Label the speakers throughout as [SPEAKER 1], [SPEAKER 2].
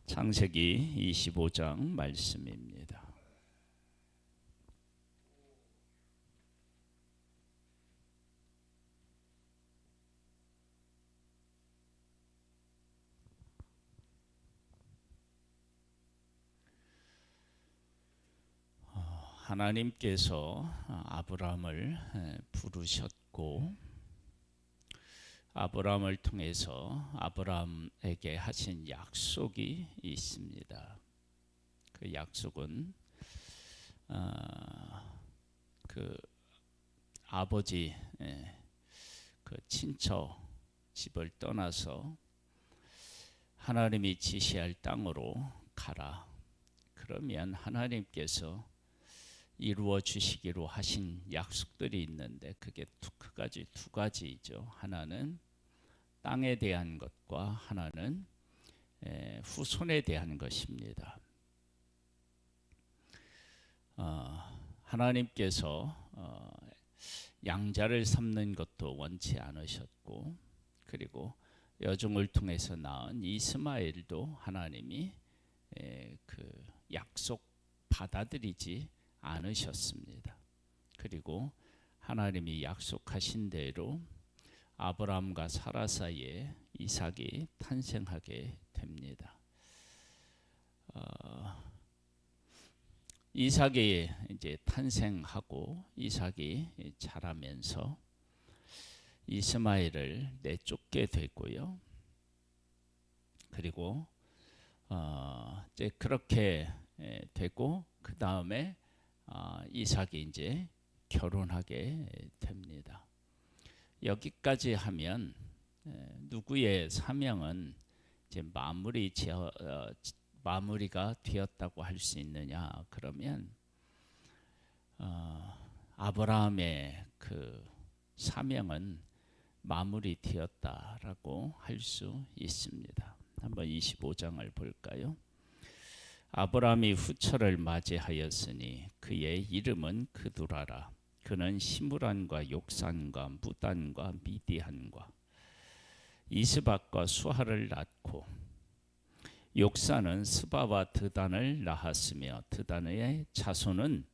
[SPEAKER 1] 창세기 25장 말씀입니다. 하나님께서 아브라함을 부르셨고 아브라함을 통해서 아브라함에게 하신 약속이 있습니다. 그 약속은 그 아버지 그 친척 집을 떠나서 하나님이 지시할 땅으로 가라. 그러면 하나님께서 이루어 주시기로 하신 약속들이 있는데 그게 두 가지죠. 하나는 땅에 대한 것과 하나는 후손에 대한 것입니다. 하나님께서 양자를 삼는 것도 원치 않으셨고, 그리고 여종을 통해서 낳은 이스마엘도 하나님이 그 약속 받아들이지 않으셨습니다. 그리고 하나님이 약속하신 대로 아브라함과 사라 사이에 이삭이 탄생하게 됩니다. 이삭이 이제 탄생하고 이삭이 자라면서 이스마엘을 내쫓게 되고요. 그리고 이제 그렇게 되고 그 다음에 이삭이 이제 결혼하게 됩니다. 여기까지 하면 누구의 사명은 이제 마무리가 되었다고 할 수 있느냐? 그러면 아브라함의 그 사명은 마무리되었다라고 할 수 있습니다. 한번 25장을 볼까요? 아브라함이 후처를 맞이하였으니 그의 이름은 그두라라. 그는 시므란과 욕산과 무단과 미디안과 이스박과 수하를 낳고 욕산은 스바와 드단을 낳았으며 드단의 자손은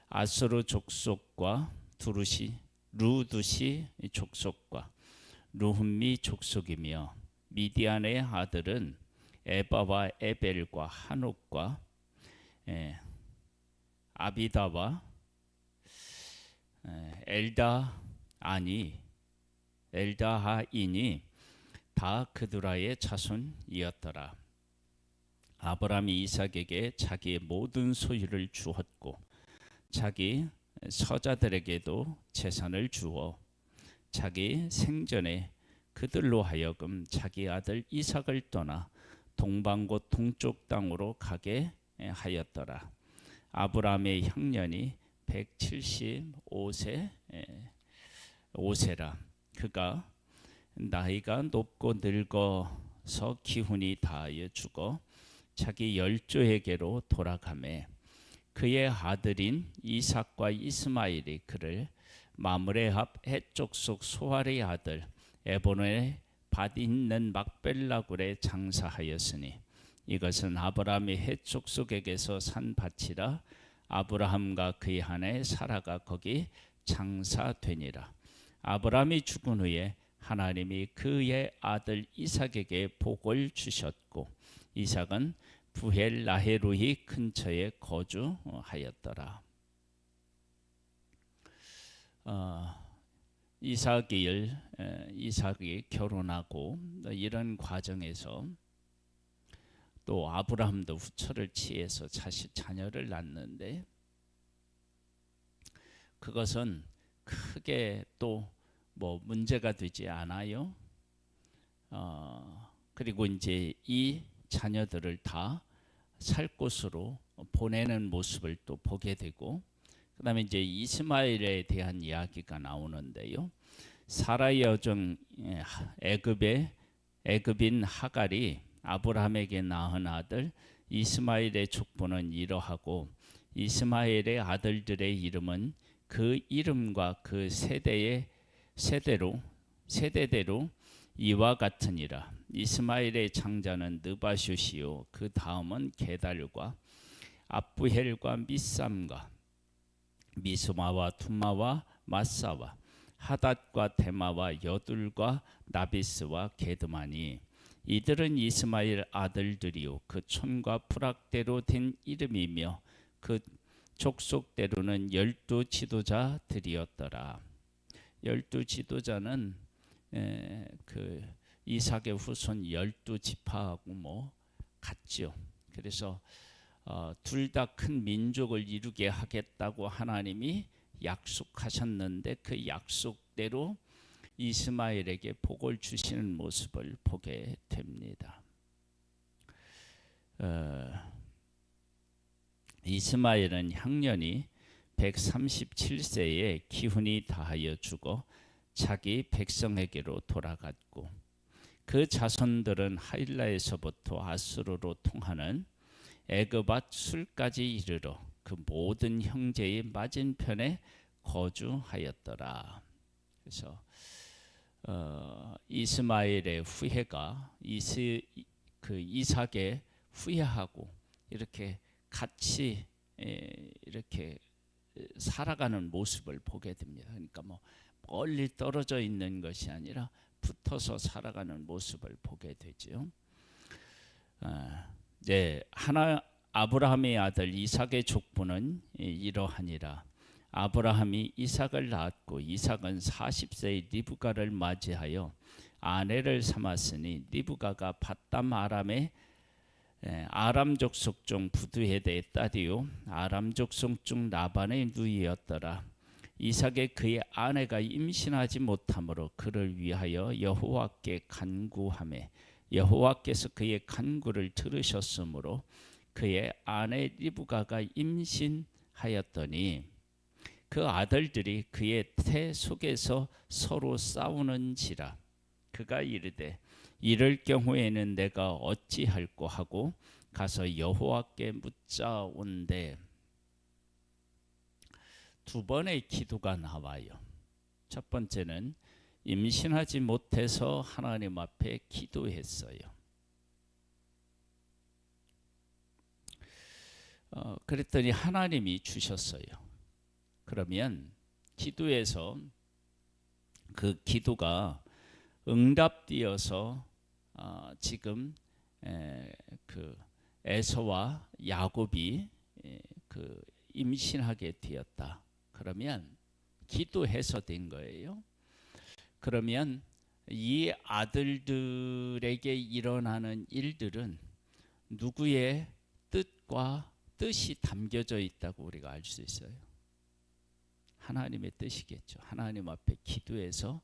[SPEAKER 1] 아스루 족속과 루두시 족속과 루흠미 족속이며 미디안의 아들은 에바와 에벨과 한옥과 아비다와 엘다하인이 다 그두라의 자손이었더라. 아브라함이 이삭에게 자기의 모든 소유를 주었고 자기 서자들에게도 재산을 주어 자기 생전에 그들로 하여금 자기 아들 이삭을 떠나 동방곳 동쪽 땅으로 가게 하였더라. 아브라함의 형년이 175세라. 그가 나이가 높고 늙어서 기훈이 다하여 죽어 자기 열조에게로 돌아가매 그의 아들인 이삭과 이스마엘이 그를 마므레 앞 해족속 소알의 아들 에본의 밭 있는 막벨라굴에 장사하였으니 이것은 아브라함이 해족속에게서 산 밭이라. 아브라함과 그의 아내 사라가 거기 장사되니라. 아브라함이 죽은 후에 하나님이 그의 아들 이삭에게 복을 주셨고 이삭은 부헬라헤루이 근처에 거주하였더라. 이삭이 결혼하고 이런 과정에서 또 아브라함도 후처를 취해서 자녀를 낳는데 그것은 크게 또 문제가 되지 않아요. 그리고 이제 이 자녀들을 다 살 곳으로 보내는 모습을 또 보게 되고, 그다음에 이제 이스마엘에 대한 이야기가 나오는데요. 사라의 여종 애굽인 하갈이 아브라함에게 낳은 아들 이스마엘의 족보는 이러하고 이스마엘의 아들들의 이름은 그 이름과 그 세대대로 이와 같으니라. 이스마엘의 장자는 느바슛이요 그 다음은 게달과 압부헬과 미삼과 미스마와 툼마와 마사와 하닷과 데마와 여둘과 나비스와 게드마니 이들은 이스마엘 아들들이요 그 촌과 부락대로 된 이름이며 그 족속대로는 12지도자들이었더라. 12지도자는 그 이삭의 후손 12지파하고 뭐 같죠. 그래서 둘 다 큰 민족을 이루게 하겠다고 하나님이 약속하셨는데 그 약속대로 이스마엘에게 복을 주시는 모습을 보게 됩니다. 이스마엘은 향년이 137세에 기훈이 다하여 죽어 자기 백성에게로 돌아갔고 그 자손들은 하일라에서부터 아수르로 통하는 에그밧 술까지 이르러 그 모든 형제의 맞은편에 거주하였더라. 그래서 이스마엘의 후예가 이삭의 후예하고 이렇게 같이 이렇게 살아가는 모습을 보게 됩니다. 그러니까 뭐 멀리 떨어져 있는 것이 아니라 붙어서 살아가는 모습을 보게 되죠. 이제 아브라함의 아들 이삭의 족보는 이러하니라. 아브라함이 이삭을 낳았고 이삭은 40세의 리브가를 맞이하여 아내를 삼았으니 리브가가 밧담 아람의 아람 족속 중 부두헤드의 딸이요 아람 족속 중 라반의 누이였더라. 이삭의 그의 아내가 임신하지 못하므로 그를 위하여 여호와께 간구하매 여호와께서 그의 간구를 들으셨으므로 그의 아내 리브가가 임신하였더니 그 아들들이 그의 태 속에서 서로 싸우는지라. 그가 이르되 이럴 경우에는 내가 어찌할꼬 하고 가서 여호와께 묻자온대. 두 번의 기도가 나와요. 첫 번째는 임신하지 못해서 하나님 앞에 기도했어요. 그랬더니 하나님이 주셨어요. 그러면 기도에서 그 기도가 응답되어서 지금 그 에서와 야곱이 그 임신하게 되었다. 그러면 기도해서 된 거예요. 그러면 이 아들들에게 일어나는 일들은 누구의 뜻과 뜻이 담겨져 있다고 우리가 알 수 있어요. 하나님의 뜻이겠죠. 하나님 앞에 기도해서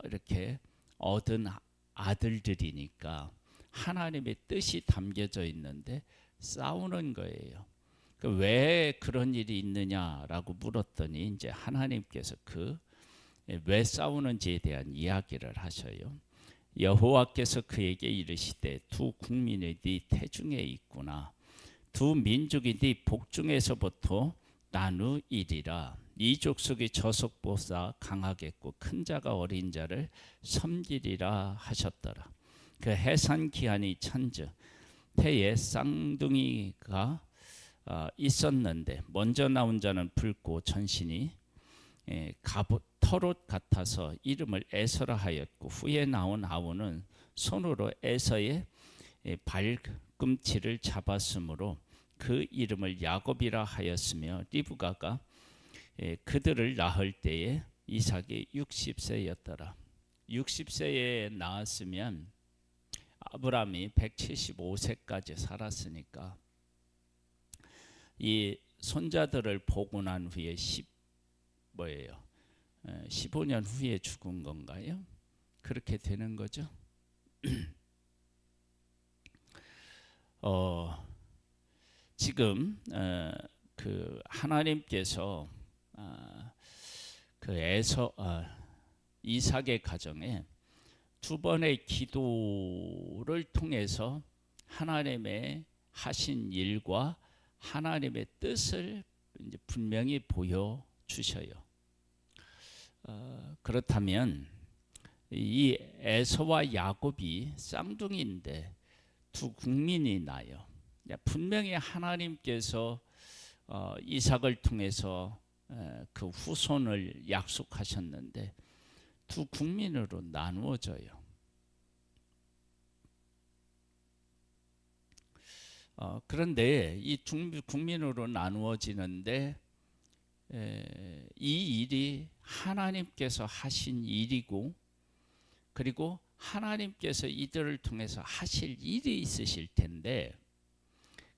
[SPEAKER 1] 이렇게 얻은 아들들이니까 하나님의 뜻이 담겨져 있는데 싸우는 거예요. 왜 그런 일이 있느냐라고 물었더니 이제 하나님께서 왜 싸우는지에 대한 이야기를 하셔요. 여호와께서 그에게 이르시되 두 국민이 네 태중에 있구나. 두 민족이 네 복중에서부터 나누이리라. 이 족속이 저속보다 강하겠고 큰 자가 어린 자를 섬기리라 하셨더라. 그 해산 기한이 천즉 태에 쌍둥이가 있었는데 먼저 나온 자는 붉고 전신이 털옷 같아서 이름을 에서라 하였고 후에 나온 아우는 손으로 에서의 발꿈치를 잡았으므로 그 이름을 야곱이라 하였으며 리브가가 그들을 낳을 때에 이삭이 60세였더라. 60세에 낳았으면 아브라함이 175세까지 살았으니까 이 손자들을 보고 난 후에 15년 후에 죽은 건가요? 그렇게 되는 거죠. 지금 그 하나님께서 그 이삭의 가정에 두 번의 기도를 통해서 하나님의 하신 일과 하나님의 뜻을 이제 분명히 보여주셔요. 그렇다면 이 에서와 야곱이 쌍둥이인데 두 국민이 나요. 분명히 하나님께서 이삭을 통해서 그 후손을 약속하셨는데 두 국민으로 나누어져요. 그런데 이 국민으로 나누어지는데 이 일이 하나님께서 하신 일이고, 그리고 하나님께서 이들을 통해서 하실 일이 있으실 텐데,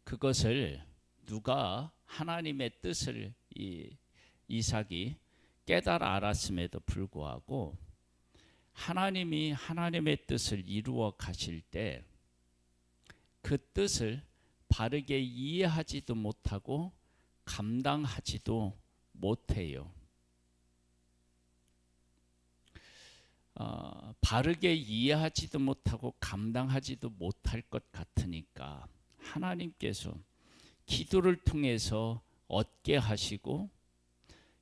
[SPEAKER 1] 그것을 누가 하나님의 뜻을 이삭이 깨달아 알았음에도 불구하고 하나님이 하나님의 뜻을 이루어 가실 때 그 뜻을 바르게 이해하지도 못하고 감당하지도 못해요. 바르게 이해하지도 못하고 감당하지도 못할 것 같으니까 하나님께서 기도를 통해서 얻게 하시고,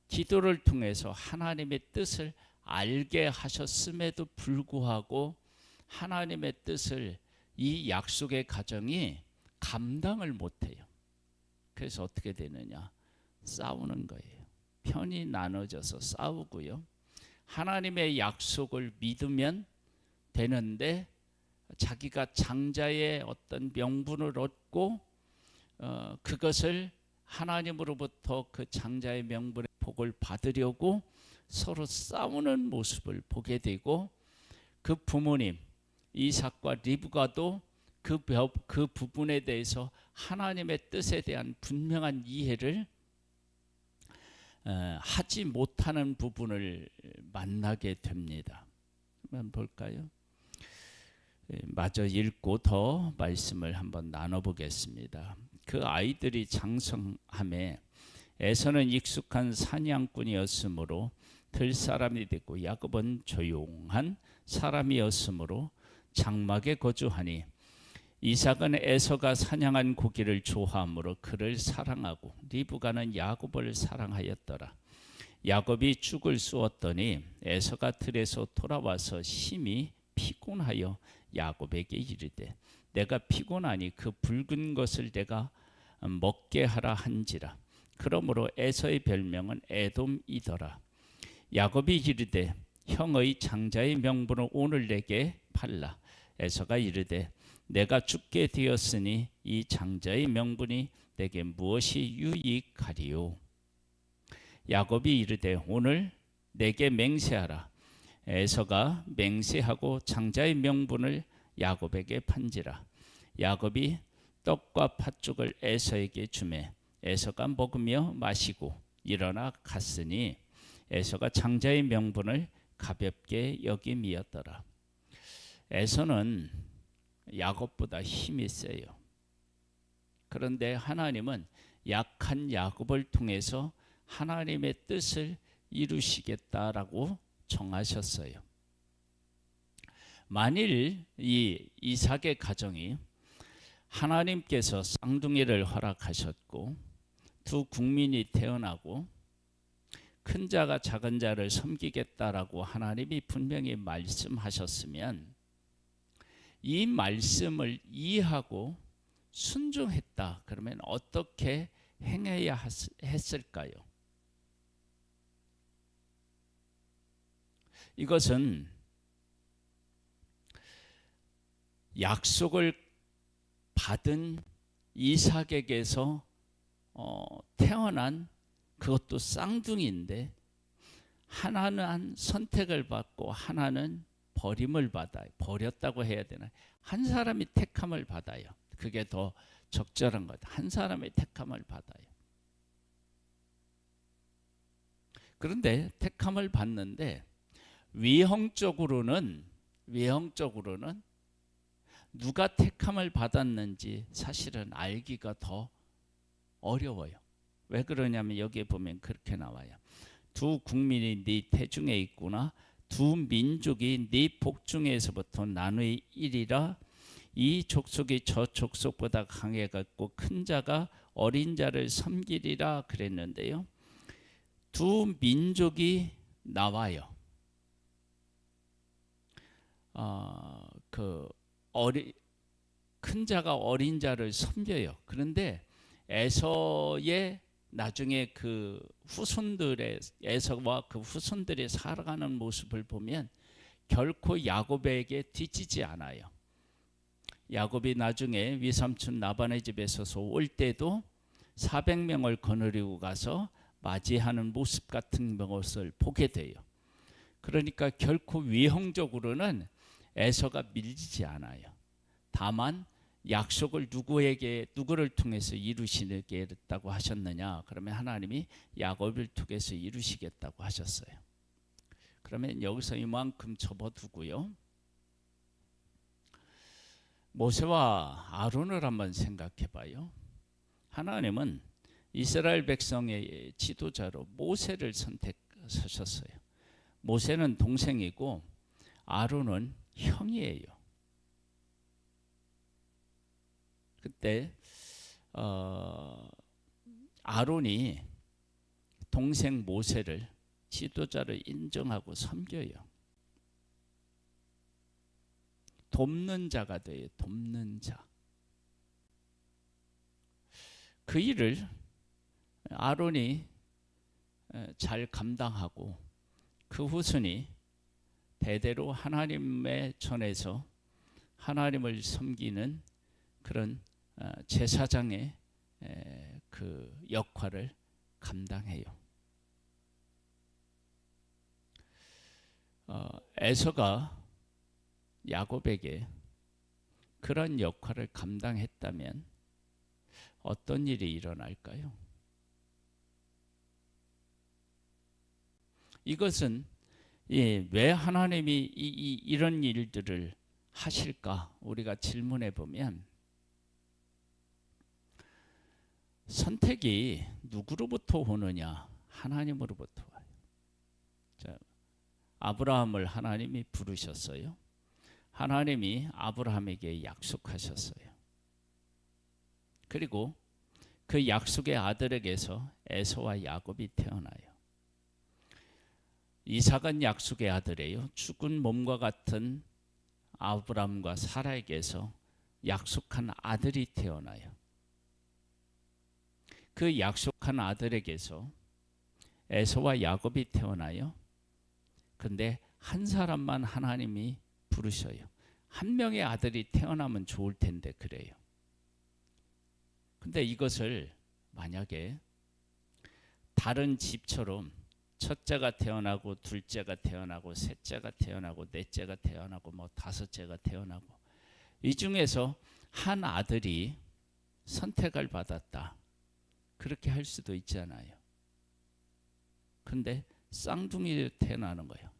[SPEAKER 1] 기도를 통해서 하나님의 뜻을 알게 하셨음에도 불구하고 하나님의 뜻을 이 약속의 가정이 감당을 못해요. 그래서 어떻게 되느냐? 싸우는 거예요. 편이 나눠져서 싸우고요. 하나님의 약속을 믿으면 되는데 자기가 장자의 어떤 명분을 얻고 그것을 하나님으로부터 그 장자의 명분의 복을 받으려고 서로 싸우는 모습을 보게 되고, 그 부모님 이삭과 리브가도 그 부분에 대해서 하나님의 뜻에 대한 분명한 이해를 하지 못하는 부분을 만나게 됩니다. 한번 볼까요? 마저 읽고 더 말씀을 한번 나눠보겠습니다. 그 아이들이 장성함에 에서는 익숙한 사냥꾼이었으므로 들사람이 되고 야곱은 조용한 사람이었으므로 장막에 거주하니, 이삭은 에서가 사냥한 고기를 좋아하므로 그를 사랑하고 리브가는 야곱을 사랑하였더라. 야곱이 죽을 쏘았더니 에서가 들에서 돌아와서 심히 피곤하여 야곱에게 이르되 내가 피곤하니 그 붉은 것을 내가 먹게 하라 한지라. 그러므로 에서의 별명은 에돔이더라. 야곱이 이르되 형의 장자의 명분을 오늘 내게 팔라. 에서가 이르되 내가 죽게 되었으니 이 장자의 명분이 내게 무엇이 유익하리요? 야곱이 이르되 오늘 내게 맹세하라. 에서가 맹세하고 장자의 명분을 야곱에게 판지라. 야곱이 떡과 팥죽을 에서에게 주매 에서가 먹으며 마시고 일어나 갔으니 에서가 장자의 명분을 가볍게 여김이었더라. 에서는 야곱보다 힘이 세요. 그런데 하나님은 약한 야곱을 통해서 하나님의 뜻을 이루시겠다라고 정하셨어요. 만일 이 이삭의 가정이 하나님께서 쌍둥이를 허락하셨고 두 국민이 태어나고 큰 자가 작은 자를 섬기겠다라고 하나님이 분명히 말씀하셨으면 이 말씀을 이해하고 순종했다. 그러면 어떻게 행해야 했을까요? 이것은 약속을 받은 이삭에게서 태어난, 그것도 쌍둥이인데 하나는 선택을 받고 하나는 버림을 받아요. 버렸다고 해야 되나? 한 사람이 택함을 받아요. 그게 더 적절한 것. 한 사람의 택함을 받아요. 그런데 택함을 받는데 외형적으로는 누가 택함을 받았는지 사실은 알기가 더 어려워요. 왜 그러냐면 여기에 보면 그렇게 나와요. 두 국민이 네 태중에 있구나. 두 민족이 네 복중에서부터 나누이리라. 이 족속이 저 족속보다 강해갖고 큰 자가 어린 자를 섬기리라 그랬는데요. 두 민족이 나와요. 그 큰 자가 어린 자를 섬겨요. 그런데 에서의 나중에 그 후손들의 에서와 그 후손들이 살아가는 모습을 보면 결코 야곱에게 뒤지지 않아요. 야곱이 나중에 위삼촌 라반의 집에서 올 때도 400명을 거느리고 가서 맞이하는 모습 같은 것을 보게 돼요. 그러니까 결코 외형적으로는 에서가 밀리지 않아요. 다만 약속을 누구를 통해서 이루시겠다고 하셨느냐? 그러면 하나님이 야곱을 통해서 이루시겠다고 하셨어요. 그러면 여기서 이만큼 접어두고요. 모세와 아론을 한번 생각해 봐요. 하나님은 이스라엘 백성의 지도자로 모세를 선택하셨어요. 모세는 동생이고 아론은 형이에요. 그때 아론이 동생 모세를 지도자로 인정하고 섬겨요. 돕는 자가 돼요. 돕는 자. 그 일을 아론이 잘 감당하고 그 후손이 대대로 하나님의 전에서 하나님을 섬기는 그런 제사장의 그 역할을 감당해요. 에서가 야곱에게 그런 역할을 감당했다면 어떤 일이 일어날까요? 이것은 왜 하나님이 이런 일들을 하실까? 우리가 질문해 보면 선택이 누구로부터 오느냐? 하나님으로부터 와요. 자, 아브라함을 하나님이 부르셨어요. 하나님이 아브라함에게 약속하셨어요. 그리고 그 약속의 아들에게서 에서와 야곱이 태어나요. 이삭은 약속의 아들이에요. 죽은 몸과 같은 아브라함과 사라에게서 약속한 아들이 태어나요. 그 약속한 아들에게서 에서와 야곱이 태어나요. 근데 한 사람만 하나님이 부르셔요. 한 명의 아들이 태어나면 좋을 텐데 그래요. 근데 이것을 만약에 다른 집처럼 첫째가 태어나고 둘째가 태어나고 셋째가 태어나고 넷째가 태어나고 뭐 다섯째가 태어나고 이 중에서 한 아들이 선택을 받았다. 그렇게 할 수도 있잖아요. 근데 쌍둥이 태어나는 거예요.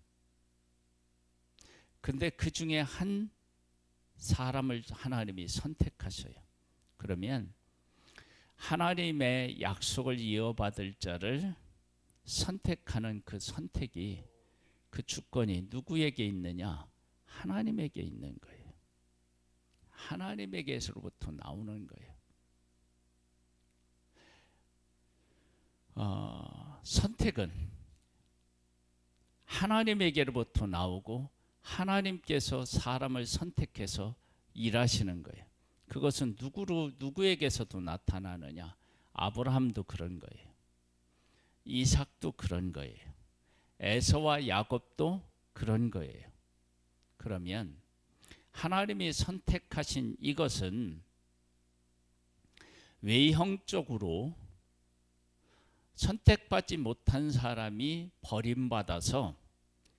[SPEAKER 1] 근데 그 중에 한 사람을 하나님이 선택하셔요. 그러면 하나님의 약속을 이어받을 자를 선택하는 그 선택이 그 주권이 누구에게 있느냐? 하나님에게 있는 거예요. 하나님에게서부터 나오는 거예요. 선택은 하나님에게로부터 나오고 하나님께서 사람을 선택해서 일하시는 거예요. 그것은 누구에게서도 나타나느냐? 아브라함도 그런 거예요. 이삭도 그런 거예요. 에서와 야곱도 그런 거예요. 그러면 하나님이 선택하신 이것은 외형적으로 선택받지 못한 사람이 버림받아서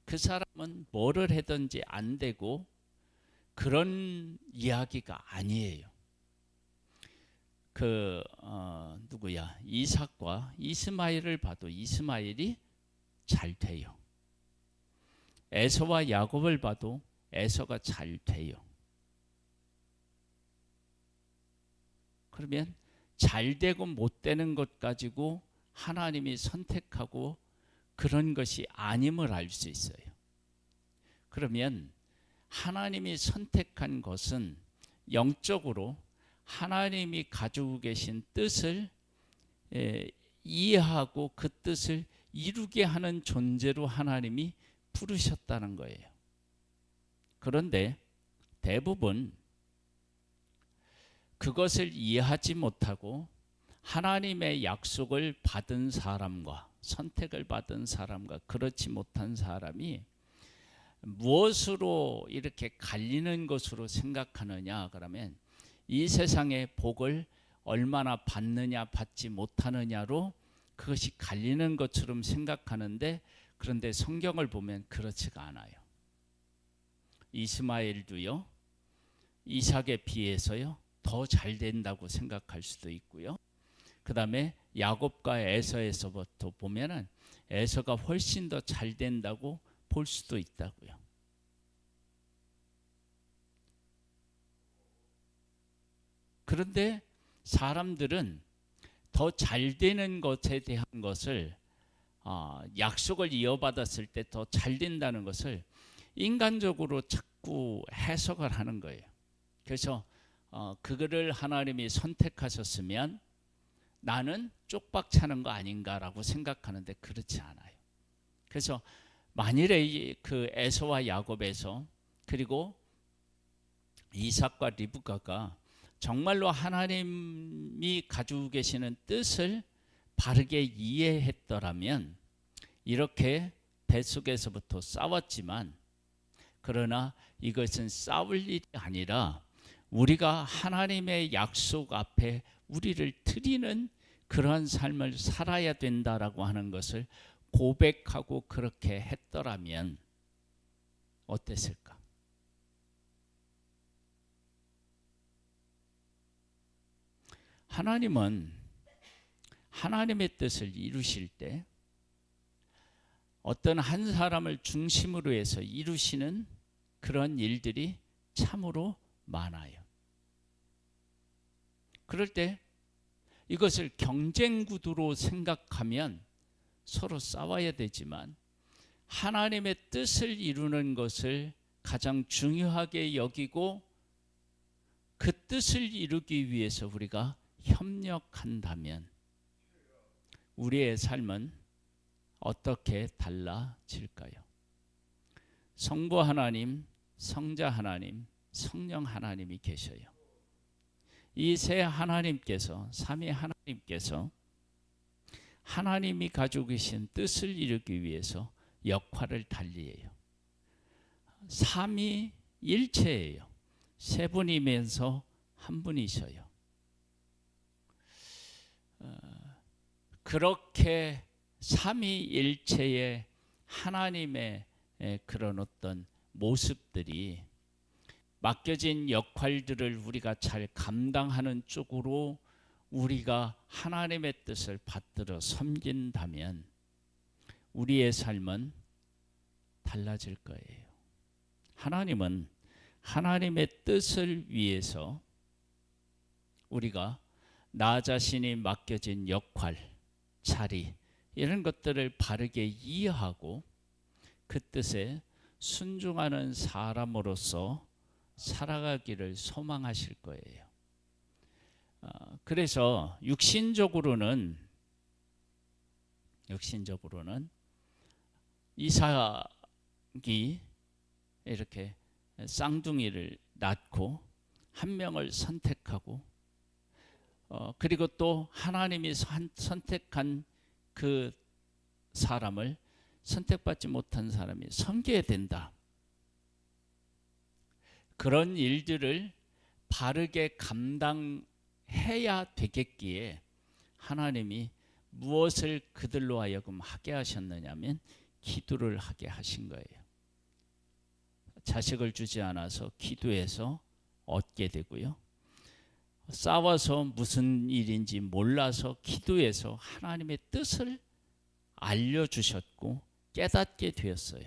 [SPEAKER 1] 그 사람은 뭐를 해든지 안 되고 그런 이야기가 아니에요. 이삭과 이스마엘을 봐도 이스마엘이 잘 돼요. 에서와 야곱을 봐도 에서가 잘 돼요. 그러면 잘 되고 못 되는 것 가지고 하나님이 선택하고 그런 것이 아님을 알 수 있어요. 그러면 하나님이 선택한 것은 영적으로 하나님이 가지고 계신 뜻을 이해하고 그 뜻을 이루게 하는 존재로 하나님이 부르셨다는 거예요. 그런데 대부분 그것을 이해하지 못하고 하나님의 약속을 받은 사람과 선택을 받은 사람과 그렇지 못한 사람이 무엇으로 이렇게 갈리는 것으로 생각하느냐 그러면 이 세상의 복을 얼마나 받느냐 받지 못하느냐로 그것이 갈리는 것처럼 생각하는데, 그런데 성경을 보면 그렇지가 않아요. 이스마엘도요, 이삭에 비해서요 더 잘 된다고 생각할 수도 있고요. 그 다음에 야곱과 에서에서부터 보면은 에서가 훨씬 더 잘 된다고 볼 수도 있다고요. 그런데 사람들은 더 잘 되는 것에 대한 것을 약속을 이어받았을 때 더 잘 된다는 것을 인간적으로 자꾸 해석을 하는 거예요. 그래서 그거를 하나님이 선택하셨으면 나는 쪽박 차는 거 아닌가라고 생각하는데 그렇지 않아요. 그래서 만일에 그 에서와 야곱에서 그리고 이삭과 리브가가 정말로 하나님이 가지고 계시는 뜻을 바르게 이해했더라면 이렇게 뱃속에서부터 싸웠지만, 그러나 이것은 싸울 일이 아니라 우리가 하나님의 약속 앞에 우리를 드리는 그러한 삶을 살아야 된다라고 하는 것을 고백하고 그렇게 했더라면 어땠을까? 하나님은 하나님의 뜻을 이루실 때 어떤 한 사람을 중심으로 해서 이루시는 그런 일들이 참으로 많아요. 그럴 때 이것을 경쟁 구도로 생각하면 서로 싸워야 되지만, 하나님의 뜻을 이루는 것을 가장 중요하게 여기고 그 뜻을 이루기 위해서 우리가 협력한다면 우리의 삶은 어떻게 달라질까요? 성부 하나님, 성자 하나님, 성령 하나님이 계셔요. 이 세 하나님께서, 삼위 하나님께서 하나님이 가지고 계신 뜻을 이루기 위해서 역할을 달리해요. 삼위일체예요. 세 분이면서 한 분이셔요. 그렇게 삼위일체의 하나님의 그런 어떤 모습들이 맡겨진 역할들을 우리가 잘 감당하는 쪽으로 우리가 하나님의 뜻을 받들어 섬긴다면 우리의 삶은 달라질 거예요. 하나님은 하나님의 뜻을 위해서 우리가 나 자신이 맡겨진 역할, 자리, 이런 것들을 바르게 이해하고 그 뜻에 순종하는 사람으로서 살아가기를 소망하실 거예요. 그래서 육신적으로는 이삭이 이렇게 쌍둥이를 낳고 한 명을 선택하고 그리고 또 하나님이 선택한 그 사람을 선택받지 못한 사람이 섬겨야 된다. 그런 일들을 바르게 감당해야 되겠기에 하나님이 무엇을 그들로 하여금 하게 하셨느냐면 기도를 하게 하신 거예요. 자식을 주지 않아서 기도해서 얻게 되고요. 싸워서 무슨 일인지 몰라서 기도해서 하나님의 뜻을 알려주셨고 깨닫게 되었어요.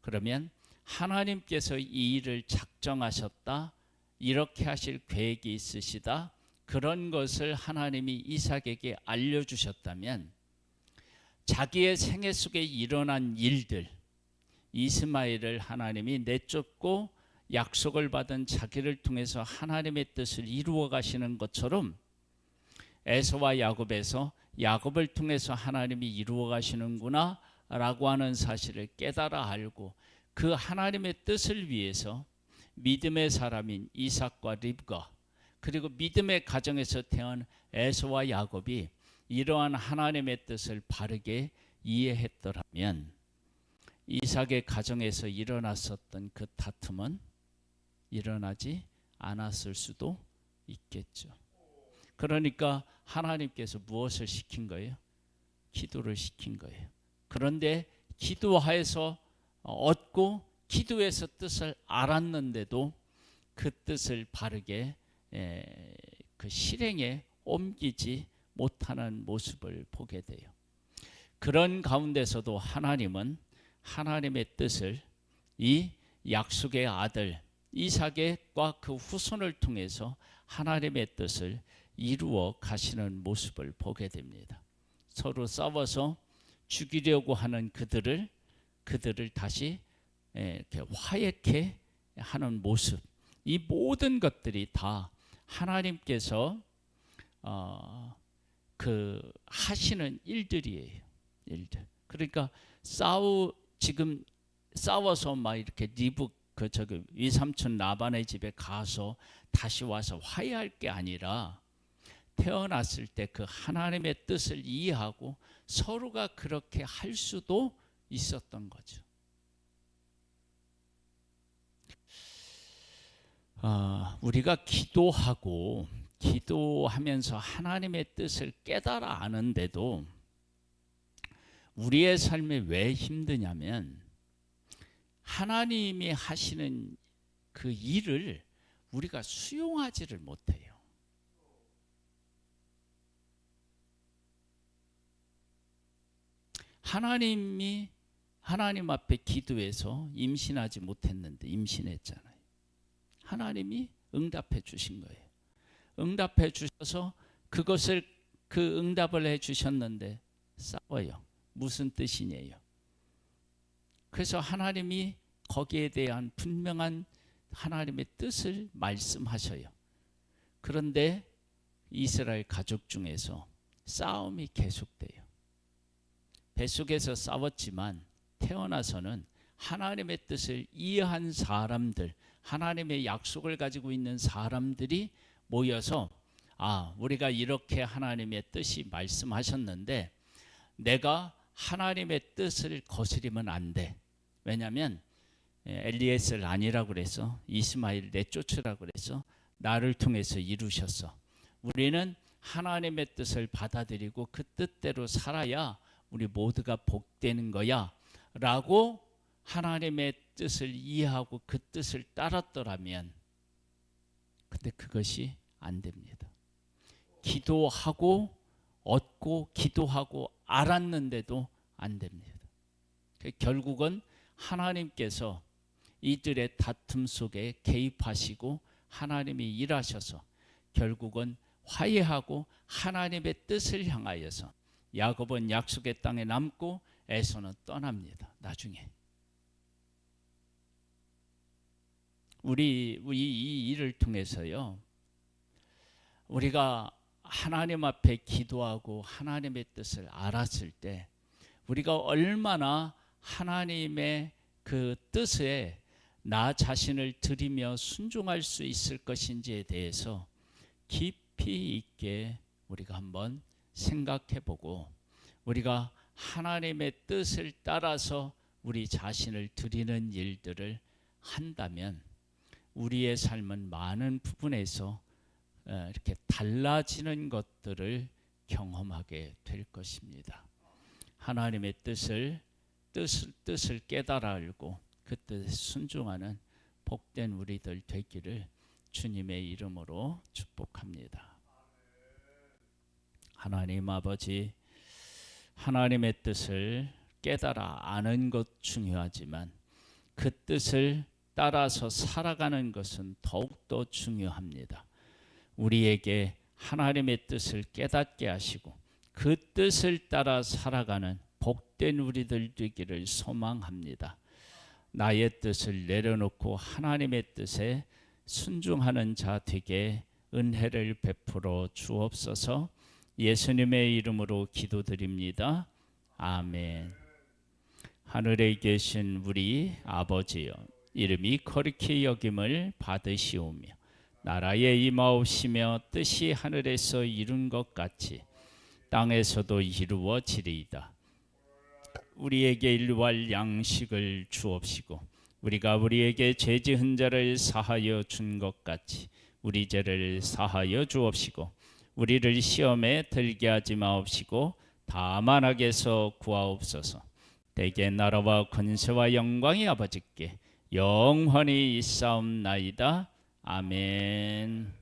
[SPEAKER 1] 그러면 하나님께서 이 일을 작정하셨다, 이렇게 하실 계획이 있으시다, 그런 것을 하나님이 이삭에게 알려주셨다면 자기의 생애 속에 일어난 일들, 이스마엘을 하나님이 내쫓고 약속을 받은 자기를 통해서 하나님의 뜻을 이루어 가시는 것처럼 에서와 야곱에서 야곱을 통해서 하나님이 이루어 가시는구나 라고 하는 사실을 깨달아 알고 그 하나님의 뜻을 위해서 믿음의 사람인 이삭과 립과 그리고 믿음의 가정에서 태어난 에서와 야곱이 이러한 하나님의 뜻을 바르게 이해했더라면 이삭의 가정에서 일어났었던 그 다툼은 일어나지 않았을 수도 있겠죠. 그러니까 하나님께서 무엇을 시킨 거예요? 기도를 시킨 거예요. 그런데 기도하여서 얻고 기도에서 뜻을 알았는데도 그 뜻을 바르게 그 실행에 옮기지 못하는 모습을 보게 돼요. 그런 가운데서도 하나님은 하나님의 뜻을 이 약속의 아들 이삭과 그 후손을 통해서 하나님의 뜻을 이루어 가시는 모습을 보게 됩니다. 서로 싸워서 죽이려고 하는 그들을 다시 이렇게 화해케 하는 모습, 이 모든 것들이 다 하나님께서 그 하시는 일들이에요. 일들. 그러니까 지금 싸워서 막 이렇게 리브 저기 위삼촌 라반의 집에 가서 다시 와서 화해할 게 아니라 태어났을 때 그 하나님의 뜻을 이해하고 서로가 그렇게 할 수도 있었던 거죠. 우리가 기도하면서 하나님의 뜻을 깨달아 아는데도 우리의 삶이 왜 힘드냐면 하나님이 하시는 그 일을 우리가 수용하지를 못해요. 하나님 앞에 기도해서 임신하지 못했는데 임신했잖아요. 하나님이 응답해 주신 거예요. 응답해 주셔서 그 응답을 해 주셨는데 싸워요. 무슨 뜻이냐요? 그래서 하나님이 거기에 대한 분명한 하나님의 뜻을 말씀하셔요. 그런데 이스라엘 가족 중에서 싸움이 계속돼요. 뱃속에서 싸웠지만 태어나서는 하나님의 뜻을 이해한 사람들, 하나님의 약속을 가지고 있는 사람들이 모여서 우리가 이렇게 하나님의 뜻이 말씀하셨는데 내가 하나님의 뜻을 거스리면 안 돼. 왜냐하면 엘리에셀 아니라고 그래서 이스마엘 내쫓으라고 그래서 나를 통해서 이루셨어. 우리는 하나님의 뜻을 받아들이고 그 뜻대로 살아야 우리 모두가 복되는 거야 라고 하나님의 뜻을 이해하고 그 뜻을 따랐더라면 근데 그것이 안 됩니다. 기도하고 얻고 기도하고 알았는데도 안 됩니다. 결국은 하나님께서 이들의 다툼 속에 개입하시고 하나님이 일하셔서 결국은 화해하고 하나님의 뜻을 향하여서 야곱은 약속의 땅에 남고 에서는 떠납니다. 나중에 우리 이 일을 통해서요, 우리가 하나님 앞에 기도하고 하나님의 뜻을 알았을 때 우리가 얼마나 하나님의 그 뜻에 나 자신을 드리며 순종할 수 있을 것인지에 대해서 깊이 있게 우리가 한번 생각해 보고 우리가 하나님의 뜻을 따라서 우리 자신을 드리는 일들을 한다면 우리의 삶은 많은 부분에서 이렇게 달라지는 것들을 경험하게 될 것입니다. 하나님의 뜻을 깨달아 알고 그 뜻에 순종하는 복된 우리들 되기를 주님의 이름으로 축복합니다. 하나님 아버지, 하나님의 뜻을 깨달아 아는 것 중요하지만 그 뜻을 따라서 살아가는 것은 더욱더 중요합니다. 우리에게 하나님의 뜻을 깨닫게 하시고 그 뜻을 따라 살아가는 복된 우리들 되기를 소망합니다. 나의 뜻을 내려놓고 하나님의 뜻에 순종하는 자 되게 은혜를 베풀어 주옵소서. 예수님의 이름으로 기도드립니다. 아멘. 하늘에 계신 우리 아버지여, 이름이 거룩히 여김을 받으시오며 나라에 임하옵시며 뜻이 하늘에서 이룬 것 같이 땅에서도 이루어지리이다. 우리에게 일용할 양식을 주옵시고 우리가 우리에게 죄 지은 자를 사하여 준 것 같이 우리 죄를 사하여 주옵시고 우리를 시험에 들게 하지 마옵시고 다만 악에서 구하옵소서. 대개 나라와 권세와 영광이 아버지께 영원히 있사옵나이다. 아멘.